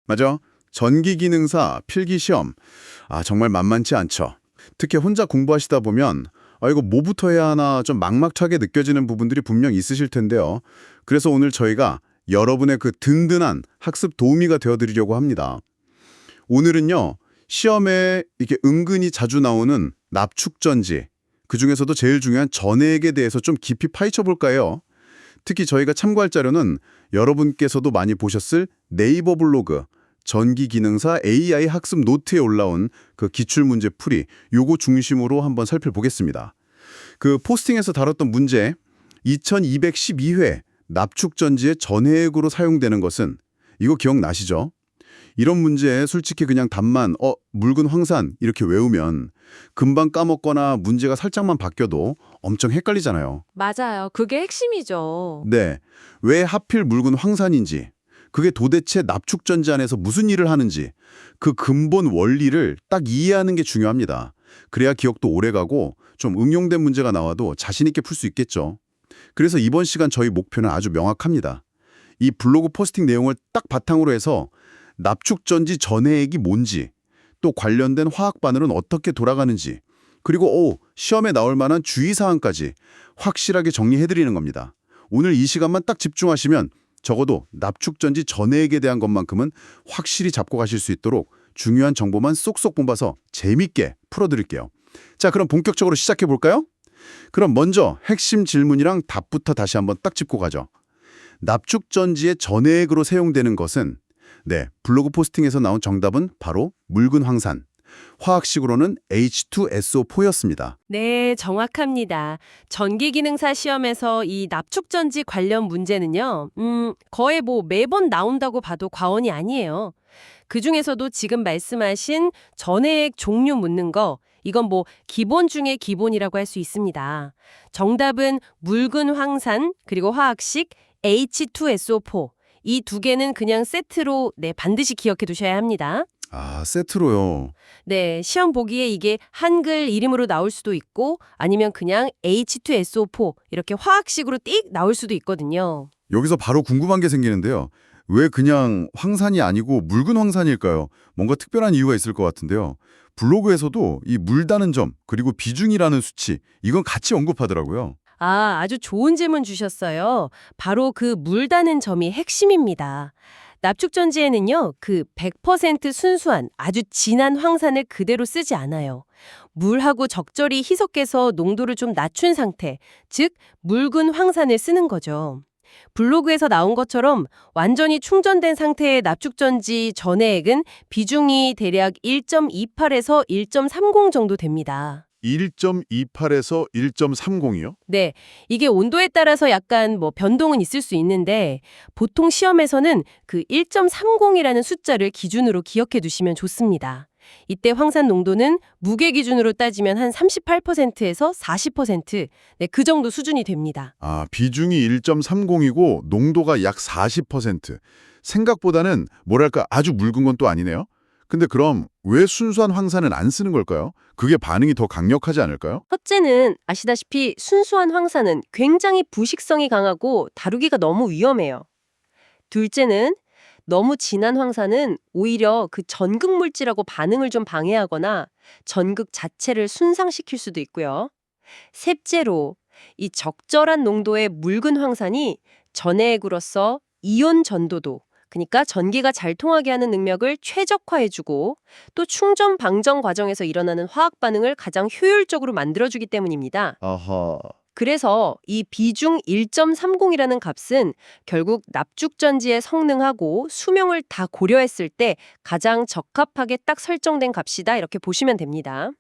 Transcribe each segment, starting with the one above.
맞아. 전기기능사 필기시험. 정말 만만치 않죠. 특히 혼자 공부하시다 보면 이거 뭐부터 해야 하나 좀 막막하게 느껴지는 부분들이 분명 있으실 텐데요. 그래서 오늘 저희가 여러분의 그 든든한 학습 도우미가 되어드리려고 합니다. 오늘은요, 시험에 이렇게 은근히 자주 나오는 납축전지, 그중에서도 제일 중요한 전액에 대해서 좀 깊이 파헤쳐 볼까요? 특히 저희가 참고할 자료는 여러분께서도 많이 보셨을 네이버 블로그, 전기기능사 AI 학습 노트에 올라온 그 기출문제 풀이, 요거 중심으로 한번 살펴보겠습니다. 그 포스팅에서 다뤘던 문제, 2212회 납축전지의 전해액으로 사용되는 것은, 이거 기억나시죠? 이런 문제에 솔직히 그냥 답만 묽은 황산 이렇게 외우면 금방 까먹거나 문제가 살짝만 바뀌어도 엄청 헷갈리잖아요. 맞아요. 그게 핵심이죠. 네, 왜 하필 묽은 황산인지, 그게 도대체 납축전지 안에서 무슨 일을 하는지, 그 근본 원리를 딱 이해하는 게 중요합니다. 그래야 기억도 오래가고 좀 응용된 문제가 나와도 자신 있게 풀 수 있겠죠. 그래서 이번 시간 저희 목표는 아주 명확합니다. 이 블로그 포스팅 내용을 딱 바탕으로 해서 납축전지 전해액이 뭔지, 또 관련된 화학 반응은 어떻게 돌아가는지, 그리고 시험에 나올 만한 주의사항까지 확실하게 정리해드리는 겁니다. 오늘 이 시간만 딱 집중하시면 적어도 납축전지 전해액에 대한 것만큼은 확실히 잡고 가실 수 있도록 중요한 정보만 쏙쏙 뽑아서 재밌게 풀어드릴게요. 자, 그럼 본격적으로 시작해볼까요? 그럼 먼저 핵심 질문이랑 답부터 다시 한번 딱 짚고 가죠. 납축전지의 전해액으로 사용되는 것은, 블로그 포스팅에서 나온 정답은 바로 묽은 황산, 화학식으로는 H2SO4였습니다. 네, 정확합니다. 전기기능사 시험에서 이 납축전지 관련 문제는요, 거의 매번 나온다고 봐도 과언이 아니에요. 그중에서도 지금 말씀하신 전해액 종류 묻는 거, 이건 기본 중에 기본이라고 할 수 있습니다. 정답은 묽은 황산, 그리고 화학식 H2SO4. 이 두 개는 그냥 세트로 반드시 기억해 두셔야 합니다. 세트로요. 네, 시험 보기에 이게 한글 이름으로 나올 수도 있고 아니면 그냥 H2SO4 이렇게 화학식으로 띡 나올 수도 있거든요. 여기서 바로 궁금한 게 생기는데요. 왜 그냥 황산이 아니고 묽은 황산일까요? 뭔가 특별한 이유가 있을 것 같은데요. 블로그에서도 이 묽다는 점, 그리고 비중이라는 수치, 이건 같이 언급하더라고요. 아주 좋은 질문 주셨어요. 바로 그 묽다는 점이 핵심입니다. 납축전지에는요, 그 100% 순수한 아주 진한 황산을 그대로 쓰지 않아요. 물하고 적절히 희석해서 농도를 좀 낮춘 상태, 즉 묽은 황산을 쓰는 거죠. 블로그에서 나온 것처럼 완전히 충전된 상태의 납축전지 전해액은 비중이 대략 1.28에서 1.30 정도 됩니다. 1.28에서 1.30이요? 네, 이게 온도에 따라서 약간 변동은 있을 수 있는데 보통 시험에서는 그 1.30이라는 숫자를 기준으로 기억해 두시면 좋습니다. 이때 황산 농도는 무게 기준으로 따지면 한 38%에서 40%, 그 정도 수준이 됩니다. 비중이 1.30이고 농도가 약 40%. 생각보다는 뭐랄까 아주 묽은 건 또 아니네요. 근데 그럼 왜 순수한 황산은 안 쓰는 걸까요? 그게 반응이 더 강력하지 않을까요? 첫째는 아시다시피 순수한 황산은 굉장히 부식성이 강하고 다루기가 너무 위험해요. 둘째는 너무 진한 황산은 오히려 그 전극 물질하고 반응을 좀 방해하거나 전극 자체를 손상시킬 수도 있고요. 셋째로 이 적절한 농도의 묽은 황산이 전해액으로서 이온 전도도, 그러니까 전기가 잘 통하게 하는 능력을 최적화해주고 또 충전 방전 과정에서 일어나는 화학 반응을 가장 효율적으로 만들어주기 때문입니다. 아하. 그래서 이 비중 1.30이라는 값은 결국 납축전지의 성능하고 수명을 다 고려했을 때 가장 적합하게 딱 설정된 값이다, 이렇게 보시면 됩니다.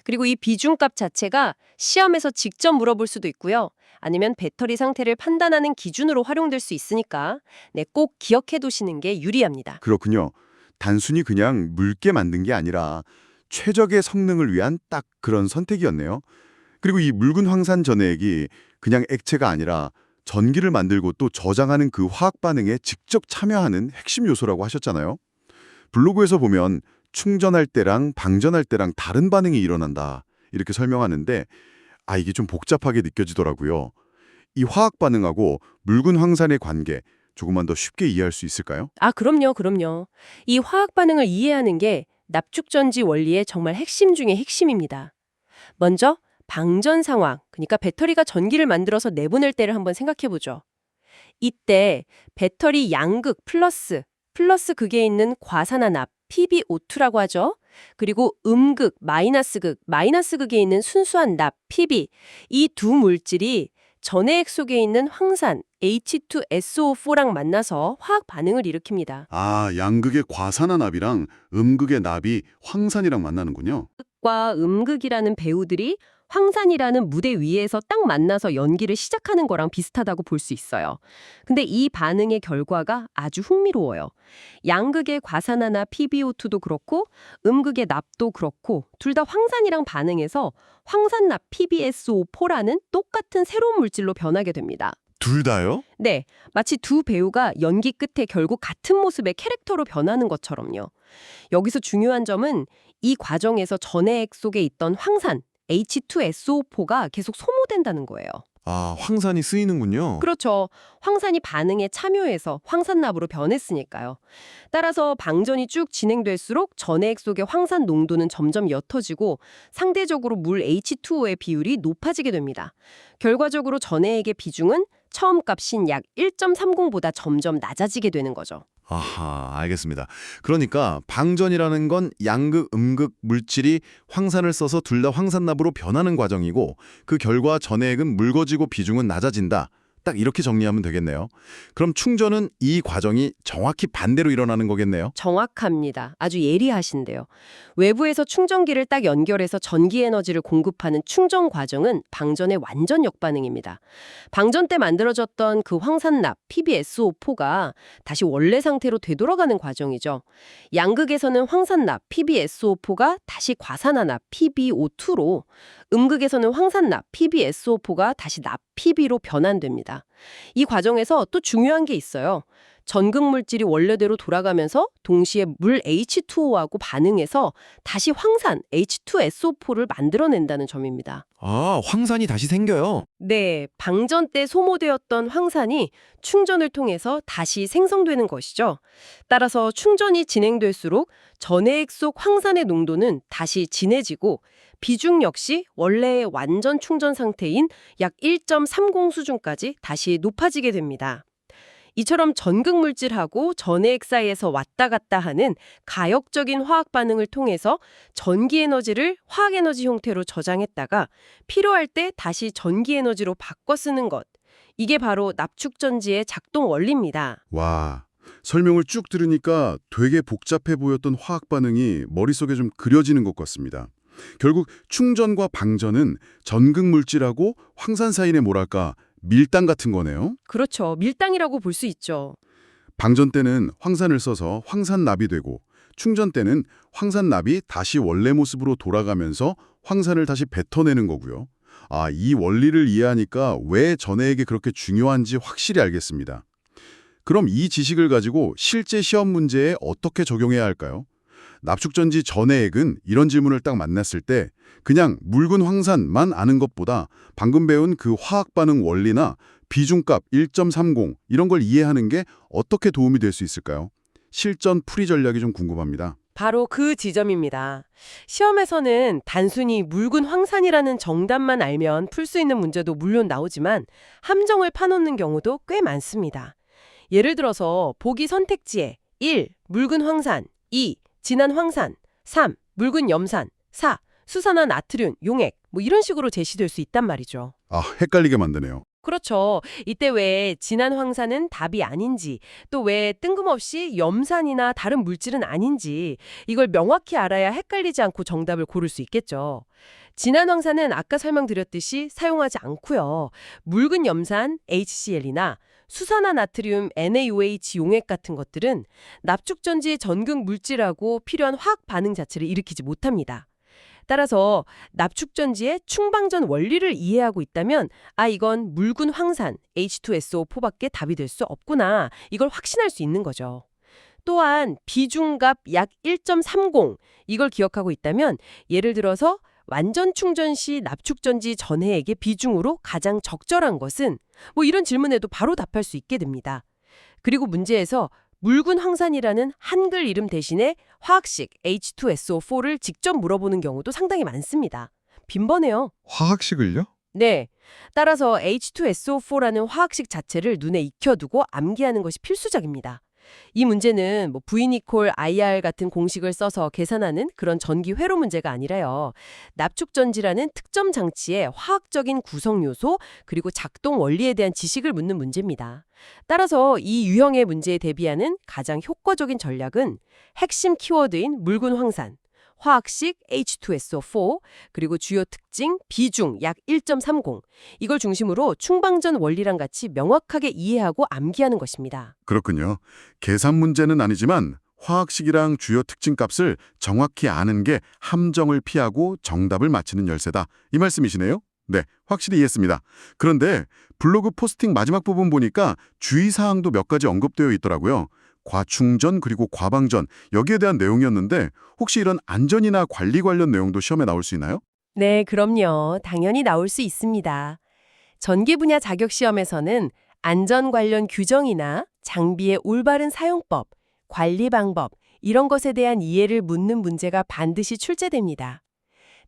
그리고 이 비중값 자체가 시험에서 직접 물어볼 수도 있고요. 아니면 배터리 상태를 판단하는 기준으로 활용될 수 있으니까 꼭 기억해 두시는 게 유리합니다. 그렇군요. 단순히 그냥 묽게 만든 게 아니라 최적의 성능을 위한 딱 그런 선택이었네요. 그리고 이 묽은 황산 전해액이 그냥 액체가 아니라 전기를 만들고 또 저장하는 그 화학 반응에 직접 참여하는 핵심 요소라고 하셨잖아요. 블로그에서 보면 충전할 때랑 방전할 때랑 다른 반응이 일어난다, 이렇게 설명하는데 이게 좀 복잡하게 느껴지더라고요. 이 화학 반응하고 묽은 황산의 관계, 조금만 더 쉽게 이해할 수 있을까요? 아, 그럼요, 그럼요. 이 화학 반응을 이해하는 게 납축전지 원리의 정말 핵심 중의 핵심입니다. 먼저 방전 상황, 그러니까 배터리가 전기를 만들어서 내보낼 때를 한번 생각해 보죠. 이때 배터리 양극 플러스 극에 있는 과산화납 PbO2라고 하죠. 그리고 음극 마이너스 극에 있는 순수한 납 Pb, 이 두 물질이 전해액 속에 있는 황산 H2SO4랑 만나서 화학 반응을 일으킵니다. 아, 양극의 과산화납이랑 음극의 납이 황산이랑 만나는군요. 과 음극이라는 배우들이 황산이라는 무대 위에서 딱 만나서 연기를 시작하는 거랑 비슷하다고 볼 수 있어요. 근데 이 반응의 결과가 아주 흥미로워요. 양극의 과산화나 PbO2도 그렇고 음극의 납도 그렇고 둘 다 황산이랑 반응해서 황산납 PbSO4라는 똑같은 새로운 물질로 변하게 됩니다. 둘 다요? 네, 마치 두 배우가 연기 끝에 결국 같은 모습의 캐릭터로 변하는 것처럼요. 여기서 중요한 점은 이 과정에서 전해액 속에 있던 황산 H2SO4가 계속 소모된다는 거예요. 아, 황산이 쓰이는군요. 그렇죠. 황산이 반응에 참여해서 황산납으로 변했으니까요. 따라서 방전이 쭉 진행될수록 전해액 속의 황산 농도는 점점 옅어지고 상대적으로 물 H2O의 비율이 높아지게 됩니다. 결과적으로 전해액의 비중은 처음 값인 약 1.30보다 점점 낮아지게 되는 거죠. 아하, 알겠습니다. 그러니까 방전이라는 건 양극, 음극 물질이 황산을 써서 둘 다 황산납으로 변하는 과정이고 그 결과 전해액은 묽어지고 비중은 낮아진다. 딱 이렇게 정리하면 되겠네요. 그럼 충전은 이 과정이 정확히 반대로 일어나는 거겠네요. 정확합니다. 아주 예리하신데요. 외부에서 충전기를 딱 연결해서 전기 에너지를 공급하는 충전 과정은 방전의 완전 역반응입니다. 방전 때 만들어졌던 그 황산납 PbSO4가 다시 원래 상태로 되돌아가는 과정이죠. 양극에서는 황산납 PbSO4가 다시 과산화납 PbO2로, 음극에서는 황산납 PbSO4가 다시 납 Pb로 변환됩니다. 이 과정에서 또 중요한 게 있어요. 전극 물질이 원래대로 돌아가면서 동시에 물 H2O하고 반응해서 다시 황산 H2SO4를 만들어낸다는 점입니다. 아, 황산이 다시 생겨요. 네, 방전 때 소모되었던 황산이 충전을 통해서 다시 생성되는 것이죠. 따라서 충전이 진행될수록 전해액 속 황산의 농도는 다시 진해지고 비중 역시 원래의 완전 충전 상태인 약 1.30 수준까지 다시 높아지게 됩니다. 이처럼 전극 물질하고 전해액 사이에서 왔다 갔다 하는 가역적인 화학 반응을 통해서 전기 에너지를 화학 에너지 형태로 저장했다가 필요할 때 다시 전기 에너지로 바꿔 쓰는 것. 이게 바로 납축전지의 작동 원리입니다. 와, 설명을 쭉 들으니까 되게 복잡해 보였던 화학 반응이 머릿속에 좀 그려지는 것 같습니다. 결국 충전과 방전은 전극 물질하고 황산 사이의 뭐랄까 밀당 같은 거네요. 그렇죠. 밀당이라고 볼 수 있죠. 방전 때는 황산을 써서 황산납이 되고 충전 때는 황산납이 다시 원래 모습으로 돌아가면서 황산을 다시 뱉어내는 거고요. 아, 이 원리를 이해하니까 왜 전해액이 그렇게 중요한지 확실히 알겠습니다. 그럼 이 지식을 가지고 실제 시험 문제에 어떻게 적용해야 할까요? 납축전지 전해액은 이런 질문을 딱 만났을 때 그냥 묽은 황산만 아는 것보다 방금 배운 그 화학 반응 원리나 비중값 1.30 이런 걸 이해하는 게 어떻게 도움이 될 수 있을까요? 실전 풀이 전략이 좀 궁금합니다. 바로 그 지점입니다. 시험에서는 단순히 묽은 황산이라는 정답만 알면 풀 수 있는 문제도 물론 나오지만 함정을 파놓는 경우도 꽤 많습니다. 예를 들어서 보기 선택지에 1. 묽은 황산 2. 진한 황산 3. 묽은 염산 4. 수산화 나트륨, 용액 뭐 이런 식으로 제시될 수 있단 말이죠. 아, 헷갈리게 만드네요. 그렇죠. 이때 왜 진한 황산은 답이 아닌지, 또 왜 뜬금없이 염산이나 다른 물질은 아닌지 이걸 명확히 알아야 헷갈리지 않고 정답을 고를 수 있겠죠. 진한 황산은 아까 설명드렸듯이 사용하지 않고요. 묽은 염산 HCl이나 수산화 나트륨 NaOH 용액 같은 것들은 납축전지의 전극 물질하고 필요한 화학 반응 자체를 일으키지 못합니다. 따라서 납축전지의 충방전 원리를 이해하고 있다면 이건 묽은 황산 H2SO4밖에 답이 될 수 없구나. 이걸 확신할 수 있는 거죠. 또한 비중값 약 1.30 이걸 기억하고 있다면 예를 들어서 완전 충전 시 납축전지 전해액의 비중으로 가장 적절한 것은 뭐 이런 질문에도 바로 답할 수 있게 됩니다. 그리고 문제에서 묽은 황산이라는 한글 이름 대신에 화학식 H2SO4를 직접 물어보는 경우도 상당히 많습니다. 빈번해요. 화학식을요? 네. 따라서 H2SO4라는 화학식 자체를 눈에 익혀두고 암기하는 것이 필수적입니다. 이 문제는 V-니콜 IR 같은 공식을 써서 계산하는 그런 전기 회로 문제가 아니라요. 납축전지라는 특정 장치의 화학적인 구성 요소 그리고 작동 원리에 대한 지식을 묻는 문제입니다. 따라서 이 유형의 문제에 대비하는 가장 효과적인 전략은 핵심 키워드인 묽은 황산, 화학식 H2SO4, 그리고 주요 특징, 비중 약 1.30, 이걸 중심으로 충방전 원리랑 같이 명확하게 이해하고 암기하는 것입니다. 그렇군요. 계산 문제는 아니지만 화학식이랑 주요 특징 값을 정확히 아는 게 함정을 피하고 정답을 맞히는 열쇠다. 이 말씀이시네요? 네, 확실히 이해했습니다. 그런데 블로그 포스팅 마지막 부분 보니까 주의사항도 몇 가지 언급되어 있더라고요. 과충전 그리고 과방전 여기에 대한 내용이었는데 혹시 이런 안전이나 관리 관련 내용도 시험에 나올 수 있나요? 네, 그럼요. 당연히 나올 수 있습니다. 전기 분야 자격 시험에서는 안전 관련 규정이나 장비의 올바른 사용법, 관리 방법 이런 것에 대한 이해를 묻는 문제가 반드시 출제됩니다.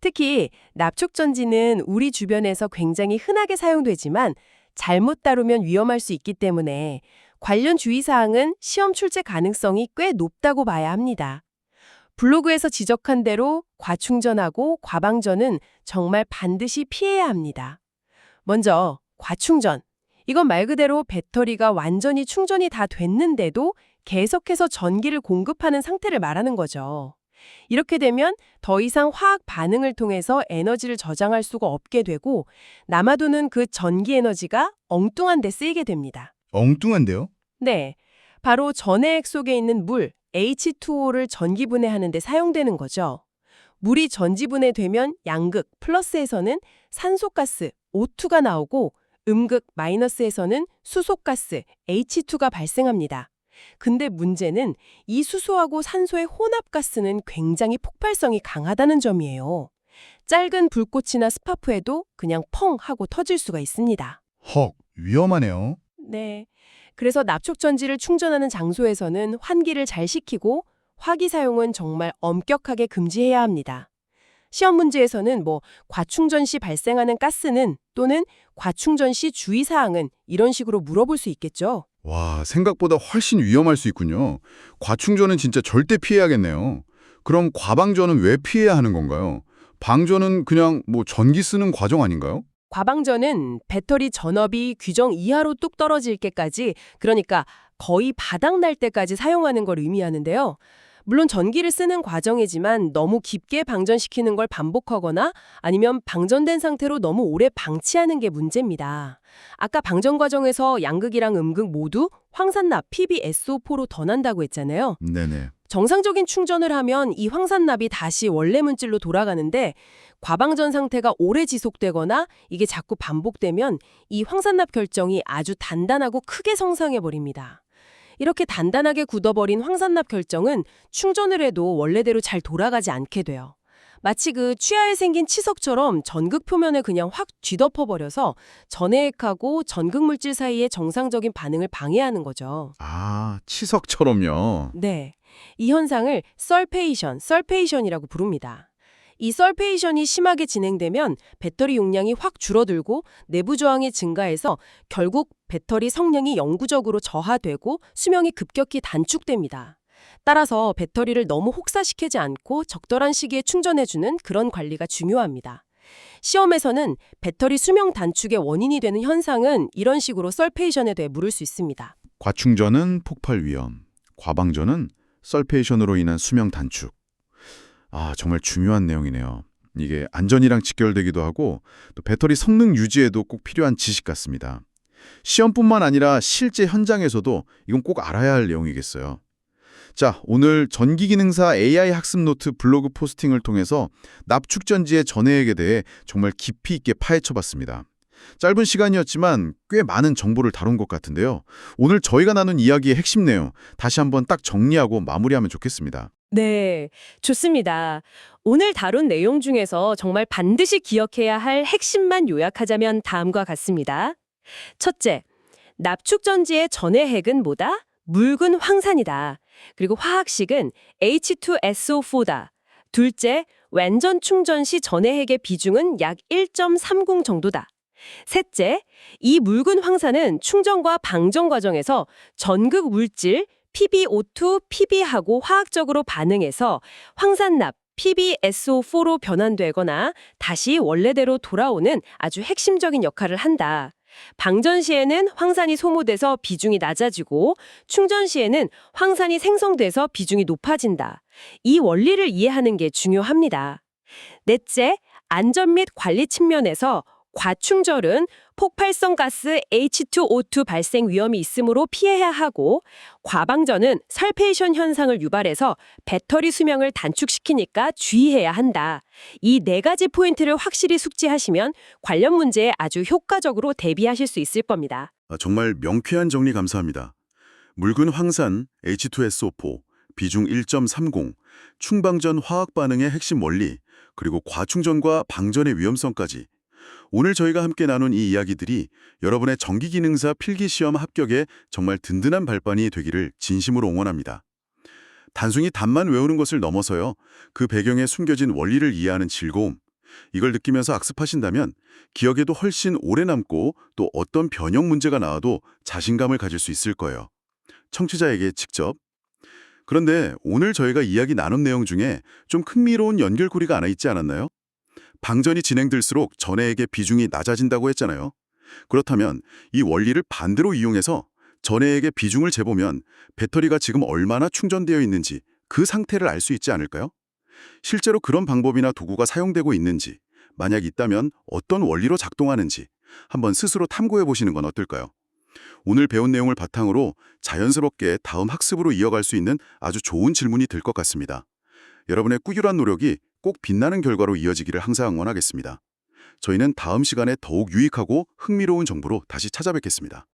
특히 납축전지는 우리 주변에서 굉장히 흔하게 사용되지만 잘못 다루면 위험할 수 있기 때문에 관련 주의사항은 시험 출제 가능성이 꽤 높다고 봐야 합니다. 블로그에서 지적한 대로 과충전하고 과방전은 정말 반드시 피해야 합니다. 먼저 과충전. 이건 말 그대로 배터리가 완전히 충전이 다 됐는데도 계속해서 전기를 공급하는 상태를 말하는 거죠. 이렇게 되면 더 이상 화학 반응을 통해서 에너지를 저장할 수가 없게 되고 남아도는 그 전기 에너지가 엉뚱한 데 쓰이게 됩니다. 엉뚱한데요? 네, 바로 전해액 속에 있는 물, H2O를 전기분해하는 데 사용되는 거죠. 물이 전지분해되면 양극, 플러스에서는 산소가스, O2가 나오고 음극, 마이너스에서는 수소가스, H2가 발생합니다. 근데 문제는 이 수소하고 산소의 혼합가스는 굉장히 폭발성이 강하다는 점이에요. 짧은 불꽃이나 스파프에도 그냥 펑 하고 터질 수가 있습니다. 헉, 위험하네요. 네. 그래서 납축전지를 충전하는 장소에서는 환기를 잘 시키고 화기 사용은 정말 엄격하게 금지해야 합니다. 시험 문제에서는 과충전 시 발생하는 가스는 또는 과충전 시 주의사항은 이런 식으로 물어볼 수 있겠죠. 와, 생각보다 훨씬 위험할 수 있군요. 과충전은 진짜 절대 피해야겠네요. 그럼 과방전은 왜 피해야 하는 건가요? 방전은 그냥 전기 쓰는 과정 아닌가요? 과방전은 배터리 전압이 규정 이하로 뚝 떨어질 때까지, 그러니까 거의 바닥 날 때까지 사용하는 걸 의미하는데요. 물론 전기를 쓰는 과정이지만 너무 깊게 방전시키는 걸 반복하거나 아니면 방전된 상태로 너무 오래 방치하는 게 문제입니다. 아까 방전 과정에서 양극이랑 음극 모두 황산납 PbSO4로 던한다고 했잖아요. 네네. 정상적인 충전을 하면 이 황산납이 다시 원래 문질로 돌아가는데 과방전 상태가 오래 지속되거나 이게 자꾸 반복되면 이 황산납 결정이 아주 단단하고 크게 성장해버립니다. 이렇게 단단하게 굳어버린 황산납 결정은 충전을 해도 원래대로 잘 돌아가지 않게 돼요. 마치 그 취하에 생긴 치석처럼 전극 표면을 그냥 확 뒤덮어버려서 전해액하고 전극 물질 사이의 정상적인 반응을 방해하는 거죠. 아, 치석처럼요. 네, 이 현상을 설페이션이라고 부릅니다. 이 설페이션이 심하게 진행되면 배터리 용량이 확 줄어들고 내부 저항이 증가해서 결국 배터리 성능이 영구적으로 저하되고 수명이 급격히 단축됩니다. 따라서 배터리를 너무 혹사시키지 않고 적절한 시기에 충전해주는 그런 관리가 중요합니다. 시험에서는 배터리 수명 단축의 원인이 되는 현상은 이런 식으로 설페이션에 대해 물을 수 있습니다. 과충전은 폭발 위험, 과방전은 설페이션으로 인한 수명 단축. 아, 정말 중요한 내용이네요. 이게 안전이랑 직결되기도 하고 또 배터리 성능 유지에도 꼭 필요한 지식 같습니다. 시험뿐만 아니라 실제 현장에서도 이건 꼭 알아야 할 내용이겠어요. 자, 오늘 전기기능사 AI 학습 노트 블로그 포스팅을 통해서 납축전지의 전해액에 대해 정말 깊이 있게 파헤쳐봤습니다. 짧은 시간이었지만 꽤 많은 정보를 다룬 것 같은데요. 오늘 저희가 나눈 이야기의 핵심 내용 다시 한번 딱 정리하고 마무리하면 좋겠습니다. 네, 좋습니다. 오늘 다룬 내용 중에서 정말 반드시 기억해야 할 핵심만 요약하자면 다음과 같습니다. 첫째, 납축전지의 전해핵은 뭐다? 묽은 황산이다. 그리고 화학식은 H2SO4다. 둘째, 완전 충전 시 전해핵의 비중은 약 1.30 정도다. 셋째, 이 묽은 황산은 충전과 방전 과정에서 전극 물질 PbO2, Pb하고 화학적으로 반응해서 황산납 PbSO4로 변환되거나 다시 원래대로 돌아오는 아주 핵심적인 역할을 한다. 방전 시에는 황산이 소모돼서 비중이 낮아지고 충전 시에는 황산이 생성돼서 비중이 높아진다. 이 원리를 이해하는 게 중요합니다. 넷째, 안전 및 관리 측면에서 과충절은 폭발성 가스 H2O2 발생 위험이 있으므로 피해야 하고, 과방전은 설페이션 현상을 유발해서 배터리 수명을 단축시키니까 주의해야 한다. 이 네 가지 포인트를 확실히 숙지하시면 관련 문제에 아주 효과적으로 대비하실 수 있을 겁니다. 정말 명쾌한 정리 감사합니다. 묽은 황산 H2SO4, 비중 1.30, 충방전 화학 반응의 핵심 원리, 그리고 과충전과 방전의 위험성까지 오늘 저희가 함께 나눈 이 이야기들이 여러분의 전기기능사 필기시험 합격에 정말 든든한 발판이 되기를 진심으로 응원합니다. 단순히 답만 외우는 것을 넘어서요, 그 배경에 숨겨진 원리를 이해하는 즐거움, 이걸 느끼면서 학습하신다면 기억에도 훨씬 오래 남고 또 어떤 변형 문제가 나와도 자신감을 가질 수 있을 거예요. 청취자에게 직접. 그런데 오늘 저희가 이야기 나눈 내용 중에 좀 흥미로운 연결고리가 하나 있지 않았나요? 방전이 진행될수록 전해액의 비중이 낮아진다고 했잖아요. 그렇다면 이 원리를 반대로 이용해서 전해액의 비중을 재보면 배터리가 지금 얼마나 충전되어 있는지 그 상태를 알 수 있지 않을까요? 실제로 그런 방법이나 도구가 사용되고 있는지, 만약 있다면 어떤 원리로 작동하는지 한번 스스로 탐구해 보시는 건 어떨까요? 오늘 배운 내용을 바탕으로 자연스럽게 다음 학습으로 이어갈 수 있는 아주 좋은 질문이 될 것 같습니다. 여러분의 꾸준한 노력이 꼭 빛나는 결과로 이어지기를 항상 응원하겠습니다. 저희는 다음 시간에 더욱 유익하고 흥미로운 정보로 다시 찾아뵙겠습니다.